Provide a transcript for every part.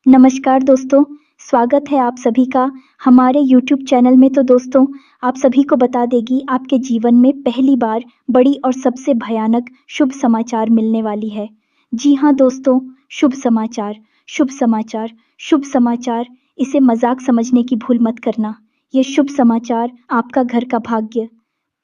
नमस्कार दोस्तों, स्वागत है आप सभी का हमारे यूट्यूब चैनल में। तो दोस्तों, आप सभी को बता देगी आपके जीवन में पहली बार बड़ी और सबसे भयानक शुभ समाचार मिलने वाली है। जी हाँ दोस्तों, शुभ समाचार, शुभ समाचार, शुभ समाचार। इसे मजाक समझने की भूल मत करना। ये शुभ समाचार आपका घर का भाग्य,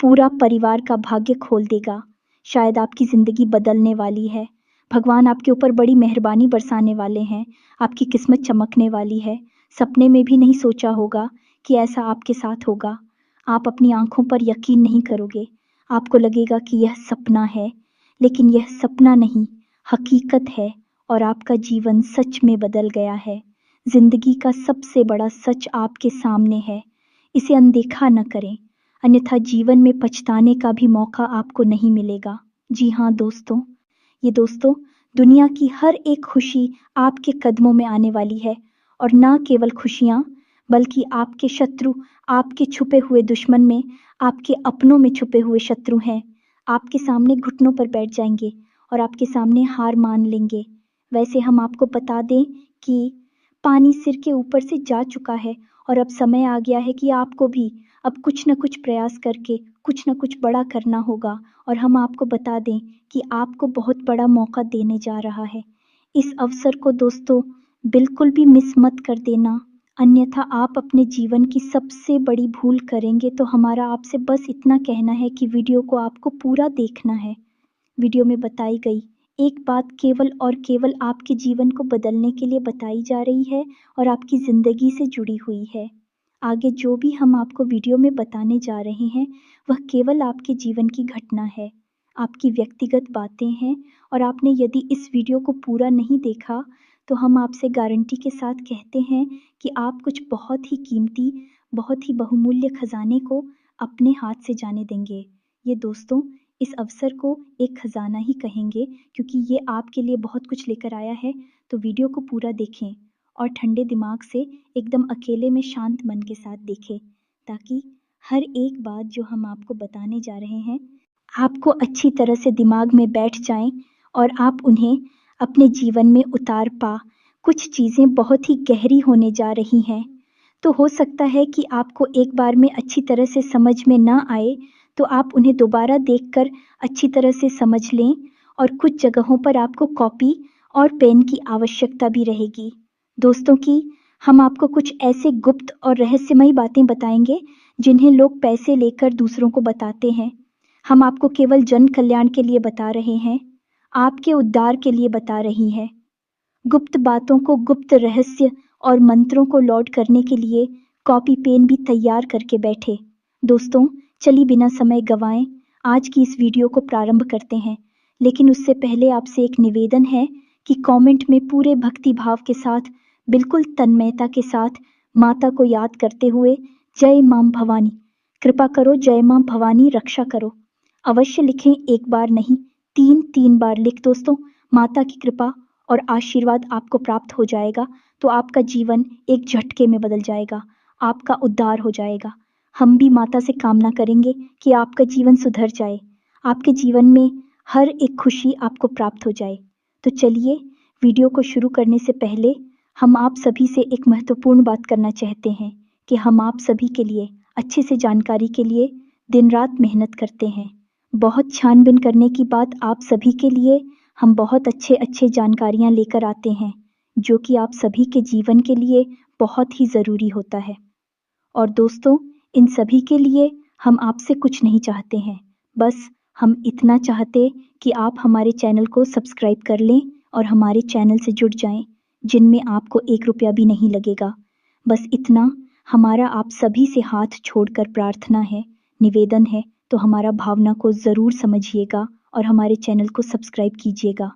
पूरा परिवार का भाग्य खोल देगा। शायद आपकी ज़िंदगी बदलने वाली है। भगवान आपके ऊपर बड़ी मेहरबानी बरसाने वाले हैं। आपकी किस्मत चमकने वाली है। सपने में भी नहीं सोचा होगा कि ऐसा आपके साथ होगा। आप अपनी आंखों पर यकीन नहीं करोगे। आपको लगेगा कि यह सपना है, लेकिन यह सपना नहीं, हकीकत है और आपका जीवन सच में बदल गया है। जिंदगी का सबसे बड़ा सच आपके सामने है। इसे अनदेखा न करें, अन्यथा जीवन में पछताने का भी मौका आपको नहीं मिलेगा। जी हाँ दोस्तों, दुनिया की हर एक खुशी आपके कदमों में आने वाली है। और ना केवल खुशियाँ, बल्कि आपके शत्रु, आपके छुपे हुए दुश्मन में, आपके अपनों में छुपे हुए शत्रु हैं, आपके सामने घुटनों पर बैठ जाएंगे और आपके सामने हार मान लेंगे। वैसे हम आपको बता दें कि पानी सिर के ऊपर से जा चुका है और अब समय आ गया है कि आपको भी अब कुछ न कुछ प्रयास करके कुछ न कुछ बड़ा करना होगा। और हम आपको बता दें कि आपको बहुत बड़ा मौका देने जा रहा है। इस अवसर को दोस्तों बिल्कुल भी मिस मत कर देना, अन्यथा आप अपने जीवन की सबसे बड़ी भूल करेंगे। तो हमारा आपसे बस इतना कहना है कि वीडियो को आपको पूरा देखना है। वीडियो में बताई गई एक बात केवल और केवल आपके जीवन को बदलने के लिए बताई जा रही है और आपकी ज़िंदगी से जुड़ी हुई है। आगे जो भी हम आपको वीडियो में बताने जा रहे हैं, वह केवल आपके जीवन की घटना है, आपकी व्यक्तिगत बातें हैं। और आपने यदि इस वीडियो को पूरा नहीं देखा, तो हम आपसे गारंटी के साथ कहते हैं कि आप कुछ बहुत ही कीमती, बहुत ही बहुमूल्य खजाने को अपने हाथ से जाने देंगे। ये दोस्तों, इस अवसर को एक खजाना ही कहेंगे, क्योंकि ये आपके लिए बहुत कुछ लेकर आया है। तो वीडियो को पूरा देखें और ठंडे दिमाग से एकदम अकेले में शांत मन के साथ देखें, ताकि हर एक बात जो हम आपको बताने जा रहे हैं आपको अच्छी तरह से दिमाग में बैठ जाएं और आप उन्हें अपने जीवन में उतार पा। कुछ चीज़ें बहुत ही गहरी होने जा रही हैं, तो हो सकता है कि आपको एक बार में अच्छी तरह से समझ में ना आए, तो आप उन्हें दोबारा देखकर अच्छी तरह से समझ लें। और कुछ जगहों पर आपको कॉपी और पेन की आवश्यकता भी रहेगी। दोस्तों की हम आपको कुछ ऐसे गुप्त और रहस्यमयी बातें बताएंगे जिन्हें लोग पैसे लेकर दूसरों को बताते हैं। हम आपको केवल जन कल्याण के लिए बता रहे हैं, आपके उद्धार के लिए बता रही हैं। गुप्त बातों को, गुप्त रहस्य और मंत्रों को लौट करने के लिए कॉपी पेन भी तैयार करके बैठे। दोस्तों, चलिए बिना समय गंवाए आज की इस वीडियो को प्रारंभ करते हैं। लेकिन उससे पहले आपसे एक निवेदन है कि कमेंट में पूरे भक्ति भाव के साथ, बिल्कुल तन्मयता के साथ माता को याद करते हुए जय मां भवानी, कृपा करो जय मां भवानी रक्षा करो अवश्य लिखें। एक बार नहीं, 3 बार लिख दोस्तों। माता की कृपा और आशीर्वाद आपको प्राप्त हो जाएगा, तो आपका जीवन एक झटके में बदल जाएगा, आपका उद्धार हो जाएगा। हम भी माता से कामना करेंगे कि आपका जीवन सुधर जाए, आपके जीवन में हर एक खुशी आपको प्राप्त हो जाए। तो चलिए, वीडियो को शुरू करने से पहले हम आप सभी से एक महत्वपूर्ण बात करना चाहते हैं कि हम आप सभी के लिए अच्छे से जानकारी के लिए दिन रात मेहनत करते हैं। बहुत छानबीन करने की बात आप सभी के लिए हम बहुत अच्छे जानकारियाँ लेकर आते हैं, जो कि आप सभी के जीवन के लिए बहुत ही ज़रूरी होता है। और दोस्तों, इन सभी के लिए हम आपसे कुछ नहीं चाहते हैं, बस हम इतना चाहते कि आप हमारे चैनल को सब्सक्राइब कर लें और हमारे चैनल से जुड़ जाएं, जिनमें आपको 1 रुपया भी नहीं लगेगा। बस इतना हमारा आप सभी से हाथ छोड़कर प्रार्थना है, निवेदन है। तो हमारा भावना को ज़रूर समझिएगा और हमारे चैनल को सब्सक्राइब कीजिएगा।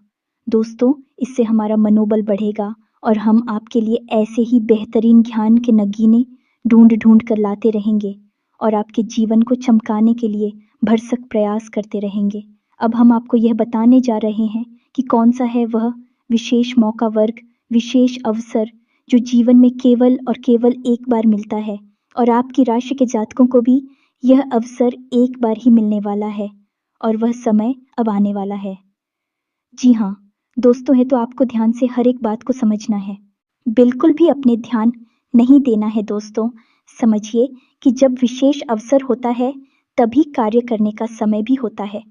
दोस्तों, इससे हमारा मनोबल बढ़ेगा और हम आपके लिए ऐसे ही बेहतरीन ज्ञान के नगीने ढूंढ कर लाते रहेंगे और आपके जीवन को चमकाने के लिए भरसक प्रयास करते रहेंगे। अब हम आपको यह बताने जा रहे हैं कि कौन सा है वह विशेष मौका वर्ग, विशेष अवसर जो जीवन में केवल और केवल एक बार मिलता है। और आपकी राशि के जातकों को भी यह अवसर एक बार ही मिलने वाला है और वह समय अब आने वाला है। जी हाँ दोस्तों, है तो आपको ध्यान से हर एक बात को समझना है। बिल्कुल भी अपने ध्यान नहीं देना है दोस्तों। समझिए कि जब विशेष अवसर होता है, तभी कार्य करने का समय भी होता है।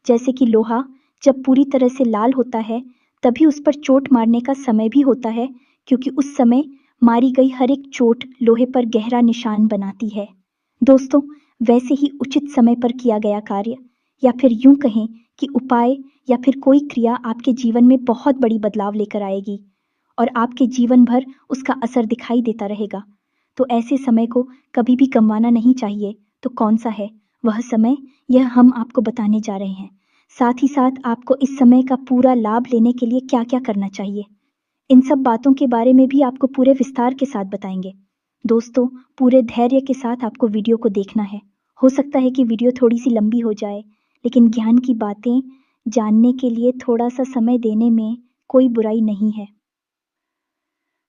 जैसे कि लोहा जब पूरी तरह से लाल होता है, तभी उस पर चोट मारने का समय भी होता है, क्योंकि उस समय मारी गई हर एक चोट लोहे पर गहरा निशान बनाती है। दोस्तों, वैसे ही उचित समय पर किया गया कार्य, या फिर यूं कहें कि उपाय या फिर कोई क्रिया आपके जीवन में बहुत बड़ी बदलाव लेकर आएगी और आपके जीवन भर उसका असर दिखाई देता रहेगा। तो ऐसे समय को कभी भी गंवाना नहीं चाहिए। तो कौन सा है वह समय, यह हम आपको बताने जा रहे हैं। साथ ही साथ आपको इस समय का पूरा लाभ लेने के लिए क्या क्या करना चाहिए, इन सब बातों के बारे में भी आपको पूरे विस्तार के साथ बताएंगे। दोस्तों, पूरे धैर्य के साथ आपको वीडियो को देखना है। हो सकता है कि वीडियो थोड़ी सी लंबी हो जाए, लेकिन ज्ञान की बातें जानने के लिए थोड़ा सा समय देने में कोई बुराई नहीं है।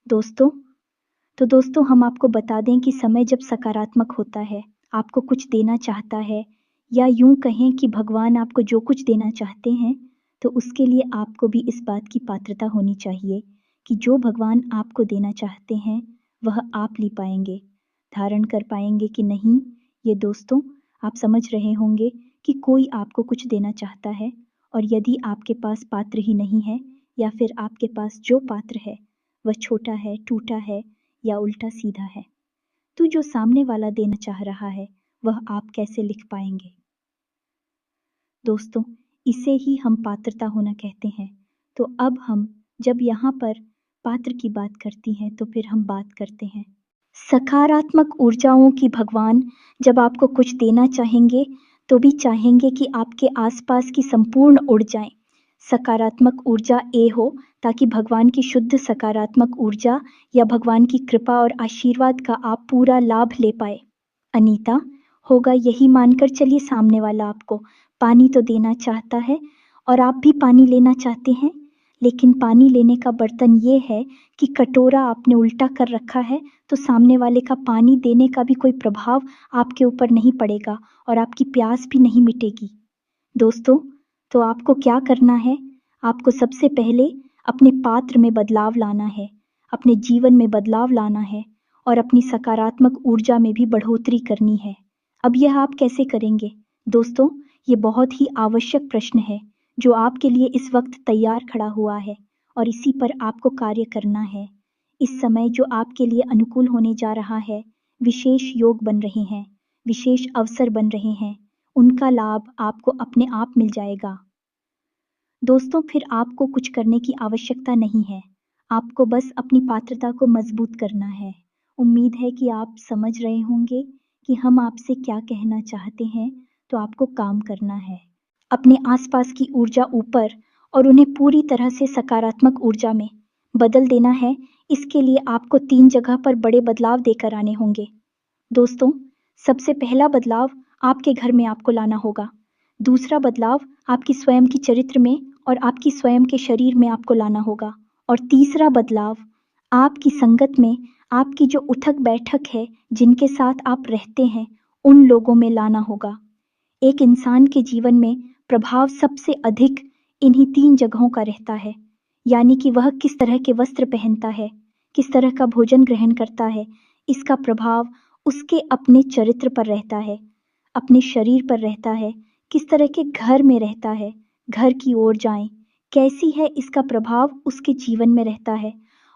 दोस्तों, हम आपको बता दें कि समय जब सकारात्मक होता है, आपको कुछ देना चाहता है, या यूं कहें कि भगवान आपको जो कुछ देना चाहते हैं, तो उसके लिए आपको भी इस बात की पात्रता होनी चाहिए कि जो भगवान आपको देना चाहते हैं, वह आप ले पाएंगे, धारण कर पाएंगे कि नहीं। ये दोस्तों, आप समझ रहे होंगे कि कोई आपको कुछ देना चाहता है, और यदि आपके पास पात्र ही नहीं है, या फिर आपके पास जो पात्र है वह छोटा है, टूटा है, या उल्टा सीधा है, तो जो सामने वाला देना चाह रहा है वह आप कैसे लिख पाएंगे। दोस्तों, इसे ही हम पात्रता होना कहते हैं। तो अब हम जब यहाँ पर पात्र की बात करती हैं, तो फिर हम बात करते हैं सकारात्मक ऊर्जाओं की। भगवान जब आपको कुछ देना चाहेंगे, तो भी चाहेंगे कि आपके आसपास की संपूर्ण उड़ जाएं। सकारात्मक ऊर्जा हो, ताकि भगवान की शुद्ध सकारात्मक ऊर्जा या भगवान की कृपा और आशीर्वाद का आप पूरा लाभ ले पाए। अनीता, होगा यही मानकर चलिए सामने वाला आपको पानी तो देना चाहता है, और आप भी पानी लेना चाहते हैं, लेकिन पानी लेने का बर्तन ये है कि कटोरा आपने उल्टा कर रखा है, तो सामने वाले का पानी देने का भी कोई प्रभाव आपके ऊपर नहीं पड़ेगा और आपकी प्यास भी नहीं मिटेगी। दोस्तों, तो आपको क्या करना है? आपको सबसे पहले अपने पात्र में बदलाव लाना है, अपने जीवन में बदलाव लाना है, और अपनी सकारात्मक ऊर्जा में भी बढ़ोतरी करनी है। अब यह आप कैसे करेंगे? दोस्तों, ये बहुत ही आवश्यक प्रश्न है जो आपके लिए इस वक्त तैयार खड़ा हुआ है, और इसी पर आपको कार्य करना है। इस समय जो आपके लिए अनुकूल होने जा रहा है, विशेष योग बन रहे हैं, विशेष अवसर बन रहे हैं, उनका लाभ आपको अपने आप मिल जाएगा। दोस्तों, फिर आपको कुछ करने की आवश्यकता नहीं है, आपको बस अपनी पात्रता को मजबूत करना है। उम्मीद है कि आप समझ रहे होंगे कि हम आपसे क्या कहना चाहते हैं, तो आपको काम करना है। अपने आसपास की ऊर्जा ऊपर और उन्हें पूरी तरह से सकारात्मक ऊर्जा में बदल देना है। इसके लिए आपको 3 जगह पर बड़े बदलाव देकर आने होंगे। दोस्तों, सबसे पहला बदलाव आपके घर में आपको लाना होगा। दूसरा बदलाव आपकी स्वयं की चरित्र में और आपकी स्वयं के शरीर में आपको लाना होगा। और तीसरा बदलाव आपकी संगत में, आपकी जो उठक बैठक है, जिनके साथ आप रहते हैं, उन लोगों में लाना होगा। एक इंसान के जीवन में प्रभाव सबसे अधिक इन्हीं 3 जगहों का रहता है, यानी कि वह किस तरह के वस्त्र पहनता है, किस तरह का भोजन ग्रहण करता है, इसका प्रभाव उसके अपने चरित्र पर रहता है, अपने शरीर पर रहता है, किस तरह के घर में रहता है, घर की ओर जाएं, कैसी है इसका प्रभाव उसके जीवन में रहता है,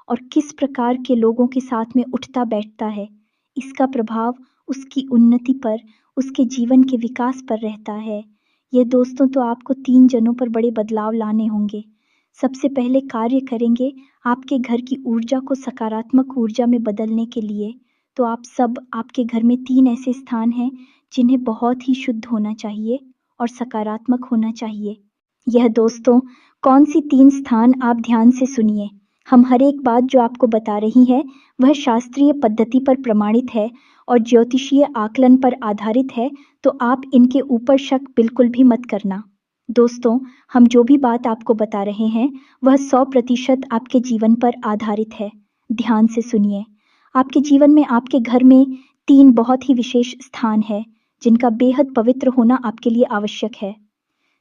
और किस प्रकार के लोगों के साथ में उठता बैठता है, इसका प्रभाव उसकी उन्नति पर, उसके जीवन के विकास पर रहता है। ये दोस्तों, तो आपको 3 जनों पर बड़े बदलाव लाने होंगे। सबसे पहले कार्य करेंगे आपके घर की ऊर्जा को सकारात्मक ऊर्जा में बदलने के लिए। तो आप सब, आपके घर में 3 ऐसे स्थान हैं जिन्हें बहुत ही शुद्ध होना चाहिए और सकारात्मक होना चाहिए। यह दोस्तों, कौन सी 3 स्थान, आप ध्यान से सुनिए। हम हर एक बात जो आपको बता रही है वह शास्त्रीय पद्धति पर प्रमाणित है और ज्योतिषीय आकलन पर आधारित है, तो आप इनके ऊपर शक बिल्कुल भी मत करना। दोस्तों, हम जो भी बात आपको बता रहे हैं वह 100% आपके जीवन पर आधारित है। ध्यान से सुनिए। आपके जीवन में, आपके घर में 3 बहुत ही विशेष स्थान है जिनका बेहद पवित्र होना आपके लिए आवश्यक है।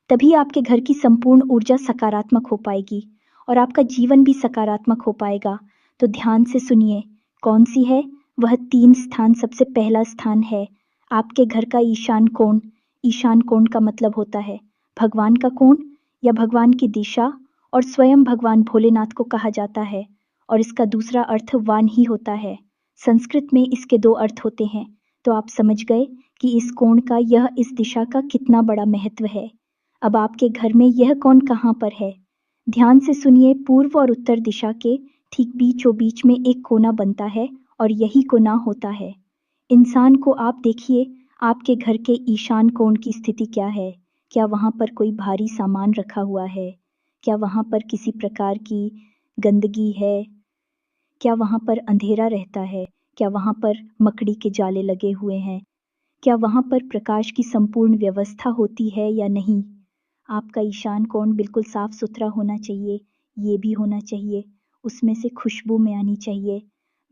तभी आपके घर की संपूर्ण ऊर्जा सकारात्मक हो पाएगी और आपका जीवन भी सकारात्मक हो पाएगा। तो ध्यान से सुनिए। कौन सी है? वह 3 स्थान। सबसे पहला स्थान है आपके घर का ईशान कोण। ईशान कोण का मतलब होता है भगवान का कोण या भगवान की दिशा, और स्वयं भगवान भोलेनाथ को कहा जाता है। और इसका दूसरा अर्थ वान ही होता है। संस्कृत में इसके 2 अर्थ होते हैं। तो आप समझ गए कि इस कोण का, यह इस दिशा का कितना बड़ा महत्व है। अब आपके घर में यह कोण कहाँ पर है? ध्यान से सुनिए। पूर्व और उत्तर दिशा के ठीक बीचों बीच में एक कोना बनता है और यही कोना होता है इंसान को। आप देखिए आपके घर के ईशान कोण की स्थिति क्या है। क्या वहाँ पर कोई भारी सामान रखा हुआ है? क्या वहाँ पर किसी प्रकार की गंदगी है? क्या वहाँ पर अंधेरा रहता है? क्या वहाँ पर मकड़ी के जाले लगे हुए हैं? क्या वहाँ पर प्रकाश की संपूर्ण व्यवस्था होती है या नहीं? आपका ईशान कोण बिल्कुल साफ सुथरा होना चाहिए। ये भी होना चाहिए उसमें से खुशबू में आनी चाहिए।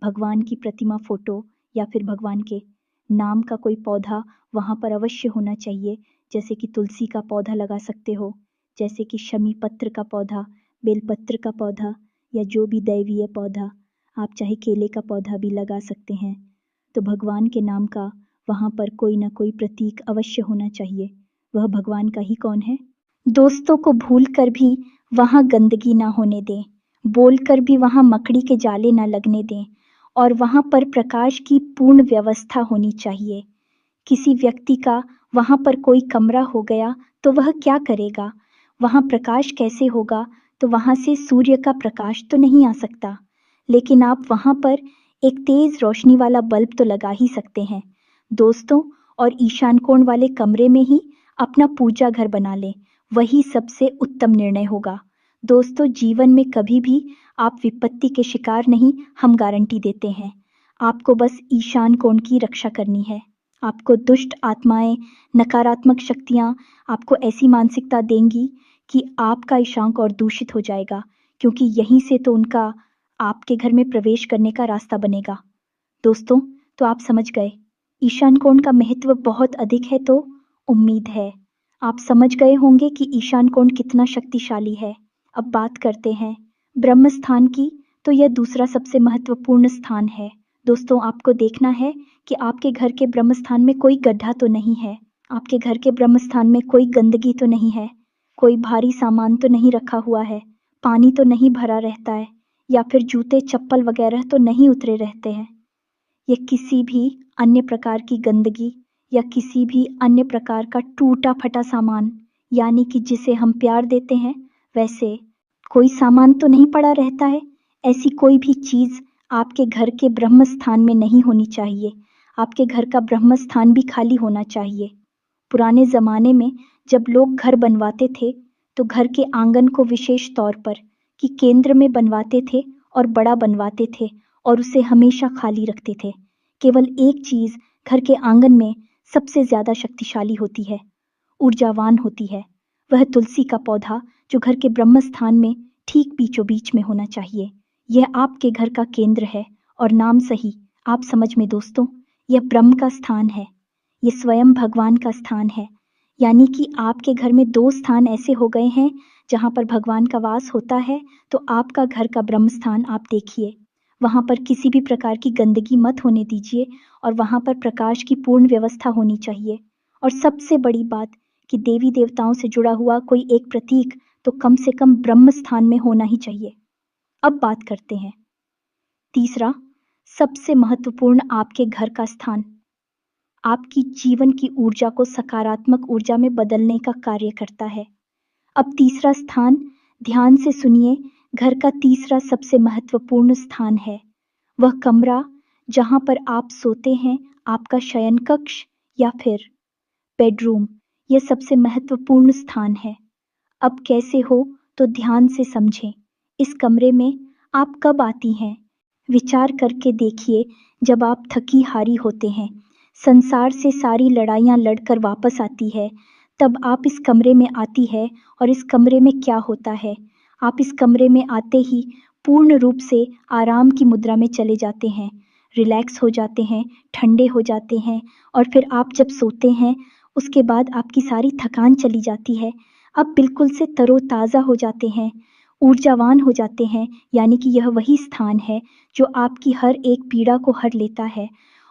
भगवान की प्रतिमा, फोटो या फिर भगवान के नाम का कोई पौधा वहाँ पर अवश्य होना चाहिए। जैसे कि तुलसी का पौधा लगा सकते हो, जैसे कि शमी पत्र का पौधा, बेलपत्र का पौधा, या जो भी दैवीय पौधा। आप चाहे केले का पौधा भी लगा सकते हैं। तो भगवान के नाम का वहाँ पर कोई ना कोई प्रतीक अवश्य होना चाहिए। वह भगवान का ही कौन है? दोस्तों को भूल कर भी वहाँ गंदगी ना होने दें, बोल कर भी वहाँ मकड़ी के जाले ना लगने दें, और वहाँ पर प्रकाश की पूर्ण व्यवस्था होनी चाहिए। किसी व्यक्ति का वहाँ पर कोई कमरा हो गया तो वह क्या करेगा? वहाँ प्रकाश कैसे होगा? तो वहाँ से सूर्य का प्रकाश तो नहीं आ सकता, लेकिन आप वहाँ पर एक तेज रोशनी वाला बल्ब तो लगा ही सकते हैं दोस्तों। और ईशान कोण वाले कमरे में ही अपना पूजा घर बना लें, वही सबसे उत्तम निर्णय होगा। दोस्तों, जीवन में कभी भी आप विपत्ति के शिकार नहीं, हम गारंटी देते हैं। आपको बस ईशान कोण की रक्षा करनी है। आपको दुष्ट आत्माएं, नकारात्मक शक्तियां आपको ऐसी मानसिकता देंगी कि आपका ईशान और दूषित हो जाएगा, क्योंकि यहीं से तो उनका आपके घर में प्रवेश करने का रास्ता बनेगा। दोस्तों, तो आप समझ गए ईशान कोण का महत्व बहुत अधिक है। तो उम्मीद है आप समझ गए होंगे कि ईशान कोण कितना शक्तिशाली है। अब बात करते हैं ब्रह्म स्थान की। तो यह दूसरा सबसे महत्वपूर्ण स्थान है। दोस्तों, आपको देखना है कि आपके घर के ब्रह्म स्थान में कोई गड्ढा तो नहीं है, आपके घर के ब्रह्म स्थान में कोई गंदगी तो नहीं है, कोई भारी सामान तो नहीं रखा हुआ है, पानी तो नहीं भरा रहता है, या फिर जूते चप्पल वगैरह तो नहीं उतरे रहते हैं। ये किसी भी अन्य प्रकार की गंदगी या किसी भी अन्य प्रकार का टूटा फटा सामान, यानी कि जिसे हम प्यार देते हैं, वैसे कोई सामान तो नहीं पड़ा रहता है। ऐसी कोई भी चीज आपके घर के ब्रह्म स्थान में नहीं होनी चाहिए। आपके घर का ब्रह्म स्थान भी खाली होना चाहिए। पुराने जमाने में जब लोग घर बनवाते थे तो घर के आंगन को विशेष तौर पर कि केंद्र में बनवाते थे और बड़ा बनवाते थे और उसे हमेशा खाली रखते थे। केवल एक चीज घर के आंगन में सबसे ज्यादा शक्तिशाली होती है, ऊर्जावान होती है। वह तुलसी का पौधा जो घर के ब्रह्म स्थान में ठीक बीचों बीच में होना चाहिए। यह आपके घर का केंद्र है और नाम सही आप समझ में दोस्तों, यह ब्रह्म का स्थान है। ये स्वयं भगवान का स्थान है। यानी कि आपके घर में 2 स्थान ऐसे हो गए हैं जहाँ पर भगवान का वास होता है। तो आपका घर का ब्रह्म स्थान आप देखिए, वहाँ पर किसी भी प्रकार की गंदगी मत होने दीजिए और वहाँ पर प्रकाश की पूर्ण व्यवस्था होनी चाहिए। और सबसे बड़ी बात कि देवी देवताओं से जुड़ा हुआ कोई एक प्रतीक तो कम से कम ब्रह्म स्थान में होना ही चाहिए। अब बात करते हैं तीसरा सबसे महत्वपूर्ण, आपके घर का स्थान आपकी जीवन की ऊर्जा को सकारात्मक ऊर्जा में बदलने का कार्य करता है। अब तीसरा स्थान, ध्यान से सुनिए, घर का तीसरा सबसे महत्वपूर्ण स्थान है वह कमरा जहां पर आप सोते हैं, आपका शयन कक्ष या फिर बेडरूम। यह सबसे महत्वपूर्ण स्थान है। अब कैसे हो तो ध्यान से समझें। इस कमरे में आप कब आती हैं? विचार करके देखिए, जब आप थकी हारी होते हैं, संसार से सारी लड़ाइयाँ लड़कर वापस आती है, तब आप इस कमरे में आती है। और इस कमरे में क्या होता है? आप इस कमरे में आते ही पूर्ण रूप से आराम की मुद्रा में चले जाते हैं, रिलैक्स हो जाते हैं, ठंडे हो जाते हैं। और फिर आप जब सोते हैं उसके बाद आपकी सारी थकान चली जाती है। आप बिल्कुल से तरोताज़ा हो जाते हैं। ऊर्जावान हो जाते हैं, यानी कि यह वही स्थान है जो आपकी हर एक पीड़ा को हर लेता है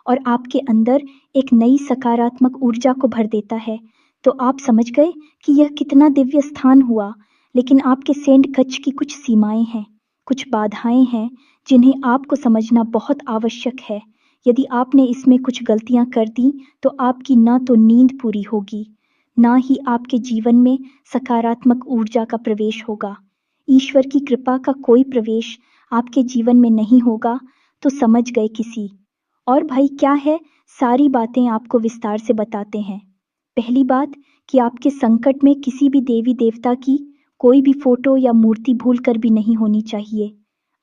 और आपके अंदर एक नई सकारात्मक ऊर्जा को भर देता है। तो आप समझ गए कि यह कितना दिव्य स्थान हुआ। लेकिन आपके सेंट कक्ष की कुछ सीमाएं हैं, कुछ बाधाएं हैं जिन्हें आपको समझना बहुत आवश्यक है। यदि आपने इसमें कुछ गलतियां कर दी तो आपकी ना तो नींद पूरी होगी, ना ही आपके जीवन में सकारात्मक ऊर्जा का प्रवेश होगा। ईश्वर की कृपा का कोई प्रवेश आपके जीवन में नहीं होगा। तो समझ गए किसी। और भाई क्या है, सारी बातें आपको विस्तार से बताते हैं। पहली बात कि आपके संकट में किसी भी देवी देवता की कोई भी फोटो या मूर्ति भूल कर भी नहीं होनी चाहिए।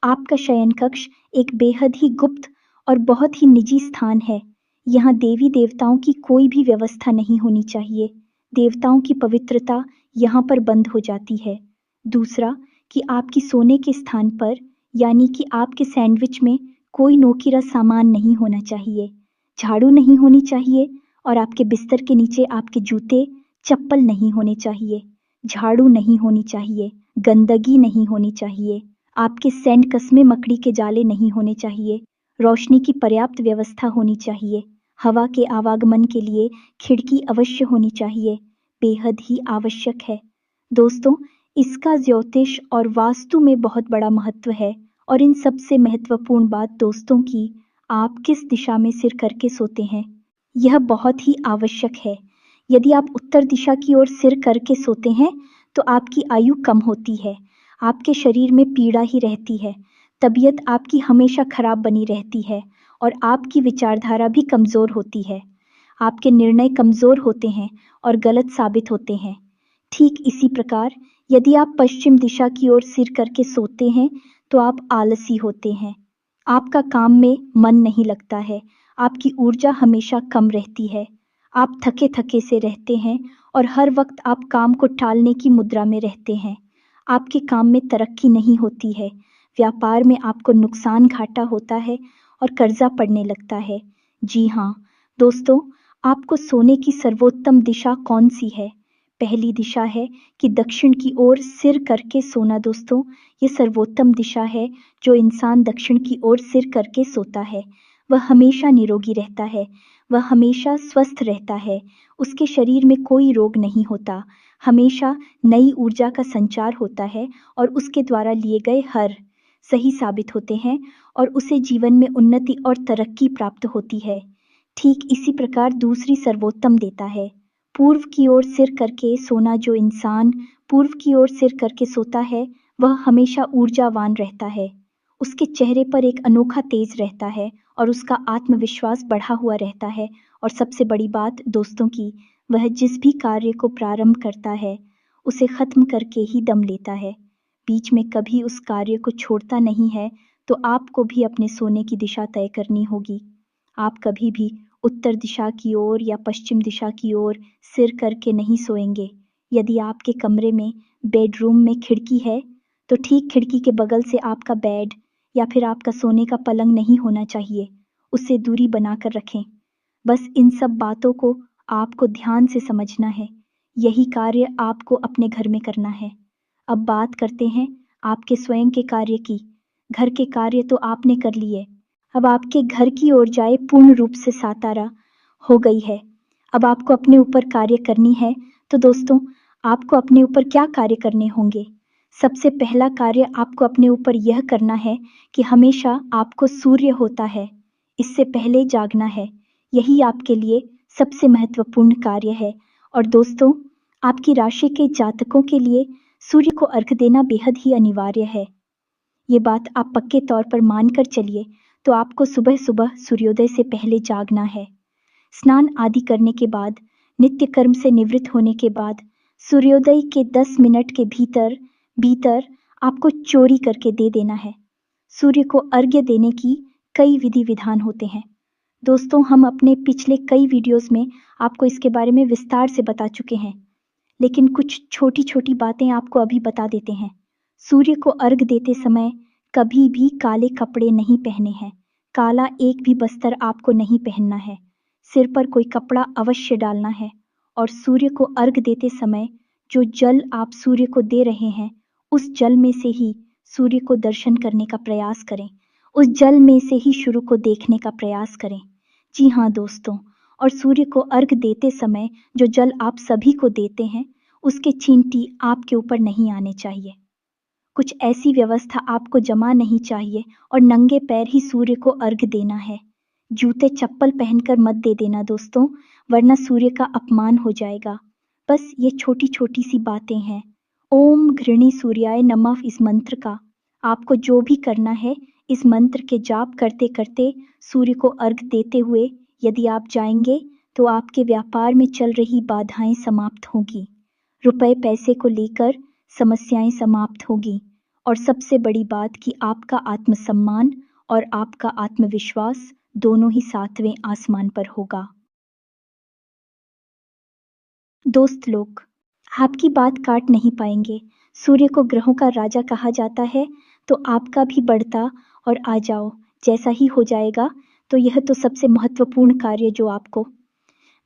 आपका शयन कक्ष एक बेहद ही गुप्त और बहुत ही निजी स्थान है। यहाँ देवी देवताओं की कोई भी व्यवस्था नहीं होनी चाहिए। देवताओं की पवित्रता यहाँ पर बंद हो जाती है। दूसरा कि आपकी सोने के स्थान पर, यानी कि आपके सैंडविच में कोई नोकीला सामान नहीं होना चाहिए। झाड़ू नहीं होनी चाहिए और आपके बिस्तर के नीचे आपके जूते चप्पल नहीं होने चाहिए। झाड़ू नहीं होनी चाहिए, गंदगी नहीं होनी चाहिए। आपके सैंडकस में मकड़ी के जाले नहीं होने चाहिए। रोशनी की पर्याप्त व्यवस्था होनी चाहिए। हवा के आवागमन के लिए खिड़की अवश्य होनी चाहिए, बेहद ही आवश्यक है। दोस्तों, इसका ज्योतिष और वास्तु में बहुत बड़ा महत्व है। और इन सबसे महत्वपूर्ण बात दोस्तों की, आप किस दिशा में सिर करके सोते हैं, यह बहुत ही आवश्यक है। यदि आप उत्तर दिशा की ओर सिर करके सोते हैं तो आपकी आयु कम होती है, आपके शरीर में पीड़ा ही रहती है, तबीयत आपकी हमेशा खराब बनी रहती है और आपकी विचारधारा भी कमज़ोर होती है। आपके निर्णय कमज़ोर होते हैं और गलत साबित होते हैं। ठीक इसी प्रकार यदि आप पश्चिम दिशा की ओर सिर करके सोते हैं तो आप आलसी होते हैं। आपका काम में मन नहीं लगता है, आपकी ऊर्जा हमेशा कम रहती है, आप थके थके से रहते हैं और हर वक्त आप काम को टालने की मुद्रा में रहते हैं। आपके काम में तरक्की नहीं होती है, व्यापार में आपको नुकसान घाटा होता है और कर्जा पड़ने लगता है। जी हाँ दोस्तों, आपको सोने की सर्वोत्तम दिशा कौन सी है? पहली दिशा है कि दक्षिण की ओर सिर करके सोना। दोस्तों, ये सर्वोत्तम दिशा है। जो इंसान दक्षिण की ओर सिर करके सोता है वह हमेशा निरोगी रहता है, वह हमेशा स्वस्थ रहता है, उसके शरीर में कोई रोग नहीं होता, हमेशा नई ऊर्जा का संचार होता है और उसके द्वारा लिए गए हर सही साबित होते हैं और उसे जीवन में उन्नति और तरक्की प्राप्त होती है। ठीक इसी प्रकार दूसरी सर्वोत्तम देता है पूर्व की ओर सिर करके सोना। जो इंसान पूर्व की ओर सिर करके सोता है वह हमेशा ऊर्जावान रहता है, उसके चेहरे पर एक अनोखा तेज रहता है और उसका आत्मविश्वास बढ़ा हुआ रहता है। और सबसे बड़ी बात दोस्तों की, वह जिस भी कार्य को प्रारंभ करता है उसे खत्म करके ही दम लेता है, बीच में कभी उस कार्य को छोड़ता नहीं है। तो आपको भी अपने सोने की दिशा तय करनी होगी। आप कभी भी उत्तर दिशा की ओर या पश्चिम दिशा की ओर सिर करके नहीं सोएंगे। यदि आपके कमरे में बेडरूम में खिड़की है तो ठीक खिड़की के बगल से आपका बेड या फिर आपका सोने का पलंग नहीं होना चाहिए, उससे दूरी बनाकर रखें। बस इन सब बातों को आपको ध्यान से समझना है। यही कार्य आपको अपने घर में करना है। अब बात करते हैं आपके स्वयं के कार्य की। घर के कार्य तो आपने कर लिए, अब आपके घर की ओर जाए पूर्ण रूप से सातारा हो गई है। अब आपको अपने ऊपर कार्य करनी है। तो दोस्तों, आपको अपने ऊपर क्या कार्य करने होंगे? सबसे पहला कार्य आपको अपने ऊपर यह करना है कि हमेशा आपको सूर्य होता है इससे पहले जागना है। यही आपके लिए सबसे महत्वपूर्ण कार्य है। और दोस्तों, आपकी राशि के जातकों के लिए सूर्य को अर्घ देना बेहद ही अनिवार्य है। ये बात आप पक्के तौर पर मानकर चलिए। तो आपको सुबह सुबह सूर्योदय से पहले जागना है। स्नान आदि करने के बाद, नित्य कर्म से निवृत्त होने के बाद, सूर्योदय के 10 मिनट के भीतर भीतर आपको चोरी करके दे देना है। सूर्य को अर्घ्य देने की कई विधि विधान होते हैं। दोस्तों, हम अपने पिछले कई वीडियोस में आपको इसके बारे में विस्तार से बता चुके हैं, लेकिन कुछ छोटी छोटी बातें आपको अभी बता देते हैं। सूर्य को अर्घ देते समय कभी भी काले कपड़े नहीं पहने हैं। काला एक भी बस्तर आपको नहीं पहनना है। सिर पर कोई कपड़ा अवश्य डालना है और सूर्य को अर्घ देते समय जो जल आप सूर्य को दे रहे हैं उस जल में से ही सूर्य को दर्शन करने का प्रयास करें। उस जल में से ही शुरू को देखने का प्रयास करें। जी हाँ दोस्तों, और सूर्य को अर्घ देते समय जो जल आप सभी को देते हैं, उसके चींटी आपके ऊपर नहीं आने चाहिए। कुछ ऐसी व्यवस्था आपको जमा नहीं चाहिए और नंगे पैर ही सूर्य को अर्घ देना है। जूते चप्पल पहनकर मत दे देना दोस्तों, वरना सूर्य का अपमान हो जाएगा। बस ये छोटी छोटी सी बातें हैं। ओम घृणी सूर्याय नमः इस मंत्र का आपको जो भी करना है, इस मंत्र के जाप करते करते सूर्य को अर्घ देते हुए यदि आप जाएंगे तो आपके व्यापार में चल रही बाधाएं समाप्त होंगी। रुपए पैसे को लेकर समस्याएं समाप्त होगी और सबसे बड़ी बात कि आपका आत्मसम्मान और आपका आत्मविश्वास दोनों ही 7वें आसमान पर होगा। दोस्त लोग, आपकी बात काट नहीं पाएंगे। सूर्य को ग्रहों का राजा कहा जाता है, तो आपका भी बढ़ता और आ जाओ जैसा ही हो जाएगा। तो यह तो सबसे महत्वपूर्ण कार्य जो आपको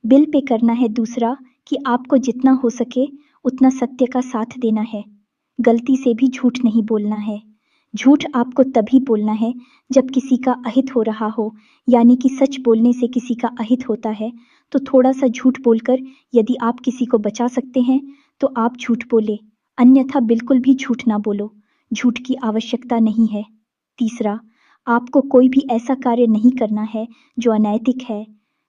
बिल पे करना है। दूसरा कि आपको जितना हो सके उतना सत्य का साथ देना है। गलती से भी झूठ नहीं बोलना है। झूठ आपको तभी बोलना है जब किसी का अहित हो रहा हो, यानी कि सच बोलने से किसी का अहित होता है। तो थोड़ा सा झूठ बोलकर यदि आप किसी को बचा सकते हैं तो आप झूठ बोले, अन्यथा बिल्कुल भी झूठ ना बोलो। झूठ की आवश्यकता नहीं है। तीसरा, आपको कोई भी ऐसा कार्य नहीं करना है जो अनैतिक है,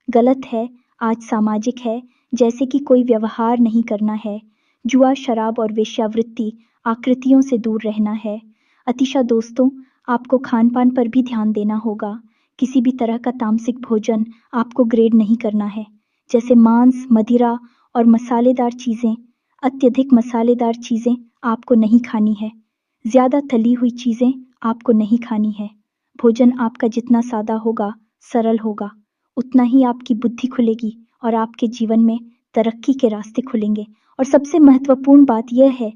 गलत है, आज सामाजिक है, जैसे कि कोई व्यवहार नहीं करना है। जुआ, शराब और वेश्यावृत्ति आकृतियों से दूर रहना है। अतिशा दोस्तों, आपको खान पान पर भी ध्यान देना होगा। किसी भी तरह का तामसिक भोजन आपको ग्रेड नहीं करना है, जैसे मांस, मदिरा और मसालेदार चीज़ें। अत्यधिक मसालेदार चीज़ें आपको नहीं खानी है। ज़्यादा तली हुई चीज़ें आपको नहीं खानी है। भोजन आपका जितना सादा होगा, सरल होगा, उतना ही आपकी बुद्धि खुलेगी और आपके जीवन में तरक्की के रास्ते खुलेंगे। और सबसे महत्वपूर्ण बात यह है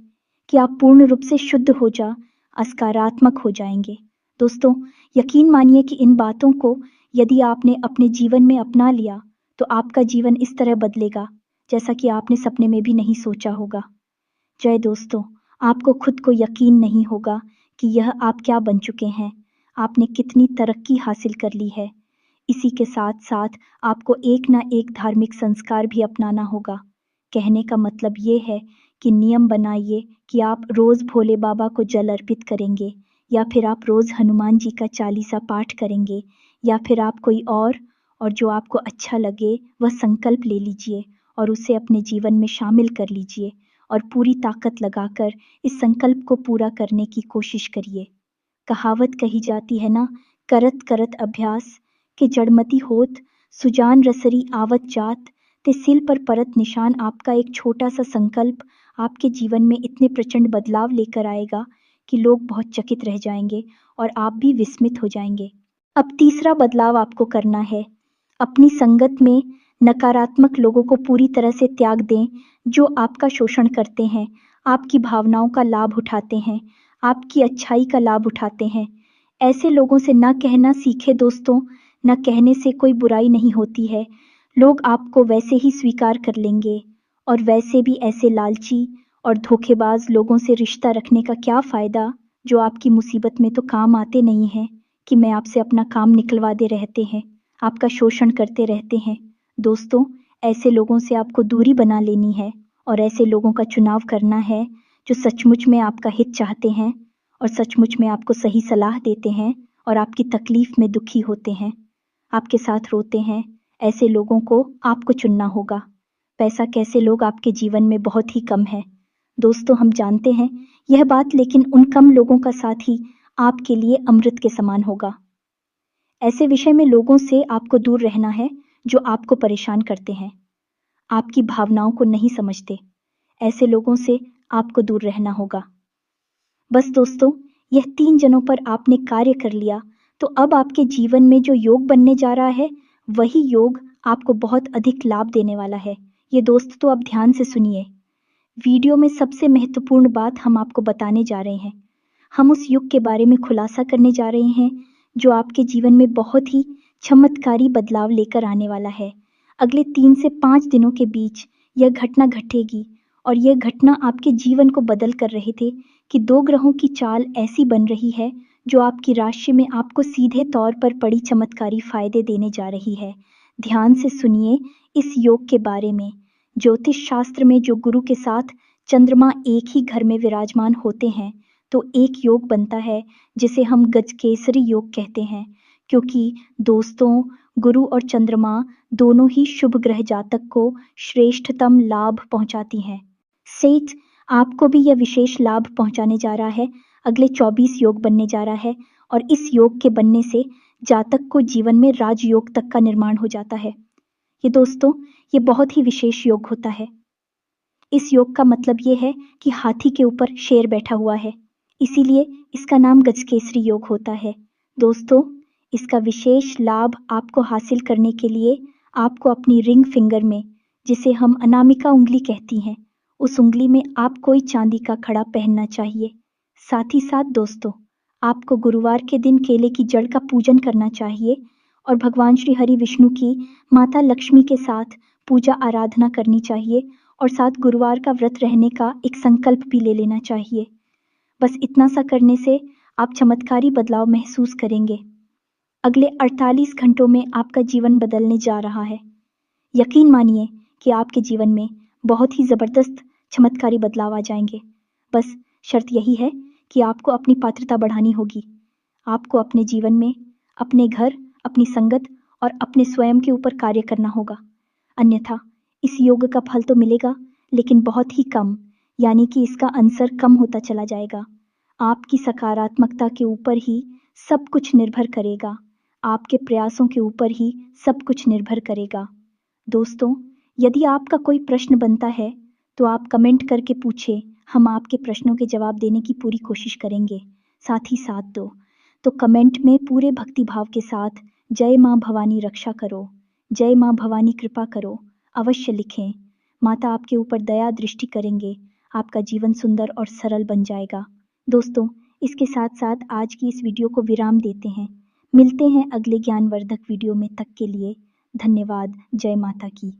कि आप पूर्ण रूप से शुद्ध हो जा, सकारात्मक हो जाएंगे। दोस्तों, यकीन मानिए कि इन बातों को यदि आपने अपने जीवन में अपना लिया तो आपका जीवन इस तरह बदलेगा जैसा कि आपने सपने में भी नहीं सोचा होगा। जय दोस्तों, आपको खुद को यकीन नहीं होगा कि यह आप क्या बन चुके हैं, आपने कितनी तरक्की हासिल कर ली है। इसी के साथ साथ आपको एक ना एक धार्मिक संस्कार भी अपनाना होगा। कहने का मतलब ये है कि नियम बनाइए कि आप रोज भोले बाबा को जल अर्पित करेंगे, या फिर आप रोज हनुमान जी का चालीसा पाठ करेंगे, या फिर आप कोई और जो आपको अच्छा लगे वह संकल्प ले लीजिए और उसे अपने जीवन में शामिल कर लीजिए और पूरी ताकत लगाकर इस संकल्प को पूरा करने की कोशिश करिए। कहावत कही जाती है ना, करत करत अभ्यास के जड़मति होत, सुजान रसरी आवत जात। ते सिल पर परत निशान आपका एक छोटा सा संकल्प आपके जीवन में इतने प्रचंड बदलाव लेकर आएगा कि लोग बहुत चकित रह जाएंगे और आप भी विस्मित हो जाएंगे। अब तीसरा बदलाव आपको करना है। अपनी संगत में नकारात्मक लोगों को पूरी तरह से त्याग दें, जो आपका शोषण करते हैं, आपकी भावनाओं का लाभ उठाते हैं, आपकी अच्छाई का लाभ उठाते हैं। ऐसे लोगों से न कहना सीखे दोस्तों। न कहने से कोई बुराई नहीं होती है। लोग आपको वैसे ही स्वीकार कर लेंगे। और वैसे भी ऐसे लालची और धोखेबाज लोगों से रिश्ता रखने का क्या फायदा, जो आपकी मुसीबत में तो काम आते नहीं हैं, कि मैं आपसे अपना काम निकलवा दे रहते हैं, आपका शोषण करते रहते हैं। दोस्तों, ऐसे लोगों से आपको दूरी बना लेनी है और ऐसे लोगों का चुनाव करना है जो सचमुच में आपका हित चाहते हैं और सचमुच में आपको सही सलाह देते हैं और आपकी तकलीफ में दुखी होते हैं, आपके साथ रोते हैं। ऐसे लोगों को आपको चुनना होगा। पैसा कैसे लोग आपके जीवन में बहुत ही कम है दोस्तों, हम जानते हैं यह बात, लेकिन उन कम लोगों का साथ ही आपके लिए अमृत के समान होगा। ऐसे विषय में लोगों से आपको दूर रहना है जो आपको परेशान करते हैं, आपकी भावनाओं को नहीं समझते। ऐसे लोगों से आपको दूर रहना होगा। बस दोस्तों, यह 3 जनों पर आपने कार्य कर लिया तो अब आपके जीवन में जो योग बनने जा रहा है, वही योग आपको बहुत अधिक लाभ देने वाला है। ये दोस्त तो अब ध्यान से सुनिए। वीडियो में सबसे महत्वपूर्ण बात हम आपको बताने जा रहे हैं। हम उस युग के बारे में खुलासा करने जा रहे हैं जो आपके जीवन में बहुत ही चमत्कारी बदलाव लेकर आने वाला है। अगले 3 से 5 दिनों के बीच यह घटना घटेगी और यह घटना आपके जीवन को बदल कर रहे थे कि 2 ग्रहों की चाल ऐसी बन रही है जो आपकी राशि में आपको सीधे तौर पर बड़ी चमत्कारी फायदे देने जा रही है। ध्यान से सुनिए इस योग के बारे में। ज्योतिष शास्त्र में जो गुरु के साथ चंद्रमा एक ही घर में विराजमान होते हैं तो एक योग बनता है जिसे हम गजकेसरी योग कहते हैं, क्योंकि दोस्तों गुरु और चंद्रमा दोनों ही शुभ ग्रह जातक को श्रेष्ठतम लाभ पहुंचाती हैं। सेठ आपको भी यह विशेष लाभ पहुंचाने जा रहा है। अगले 24 योग बनने जा रहा है और इस योग के बनने से जातक को जीवन में राजयोग तक का निर्माण हो जाता है। ये दोस्तों ये बहुत ही विशेष योग होता है। इस योग का मतलब ये है कि हाथी के ऊपर शेर बैठा हुआ है, इसीलिए इसका नाम गजकेसरी योग होता है। दोस्तों इसका विशेष लाभ आपको हासिल करने के लिए आपको अपनी रिंग फिंगर में, जिसे हम अनामिका उंगली कहती हैं, उस उंगली में आप कोई चांदी का कड़ा पहनना चाहिए। साथ ही साथ दोस्तों आपको गुरुवार के दिन केले की जड़ का पूजन करना चाहिए और भगवान श्री हरि विष्णु की माता लक्ष्मी के साथ पूजा आराधना करनी चाहिए और साथ गुरुवार का व्रत रहने का एक संकल्प भी ले लेना चाहिए। बस इतना सा करने से आप चमत्कारी बदलाव महसूस करेंगे। अगले 48 घंटों में आपका जीवन बदलने जा रहा है। यकीन मानिए कि आपके जीवन में बहुत ही ज़बरदस्त चमत्कारी बदलाव आ जाएंगे। बस शर्त यही है कि आपको अपनी पात्रता बढ़ानी होगी। आपको अपने जीवन में, अपने घर, अपनी संगत और अपने स्वयं के ऊपर कार्य करना होगा। अन्यथा इस योग का फल तो मिलेगा लेकिन बहुत ही कम, यानी कि इसका अंसर कम होता चला जाएगा। आपकी सकारात्मकता के ऊपर ही सब कुछ निर्भर करेगा। आपके प्रयासों के ऊपर ही सब कुछ निर्भर करेगा। दोस्तों यदि आपका कोई प्रश्न बनता है तो आप कमेंट करके पूछें, हम आपके प्रश्नों के जवाब देने की पूरी कोशिश करेंगे। साथ ही साथ तो कमेंट में पूरे भक्तिभाव के साथ जय माँ भवानी रक्षा करो, जय माँ भवानी कृपा करो अवश्य लिखें। माता आपके ऊपर दया दृष्टि करेंगे, आपका जीवन सुंदर और सरल बन जाएगा। दोस्तों इसके साथ साथ आज की इस वीडियो को विराम देते हैं। मिलते हैं अगले ज्ञानवर्धक वीडियो में, तक के लिए धन्यवाद। जय माता की।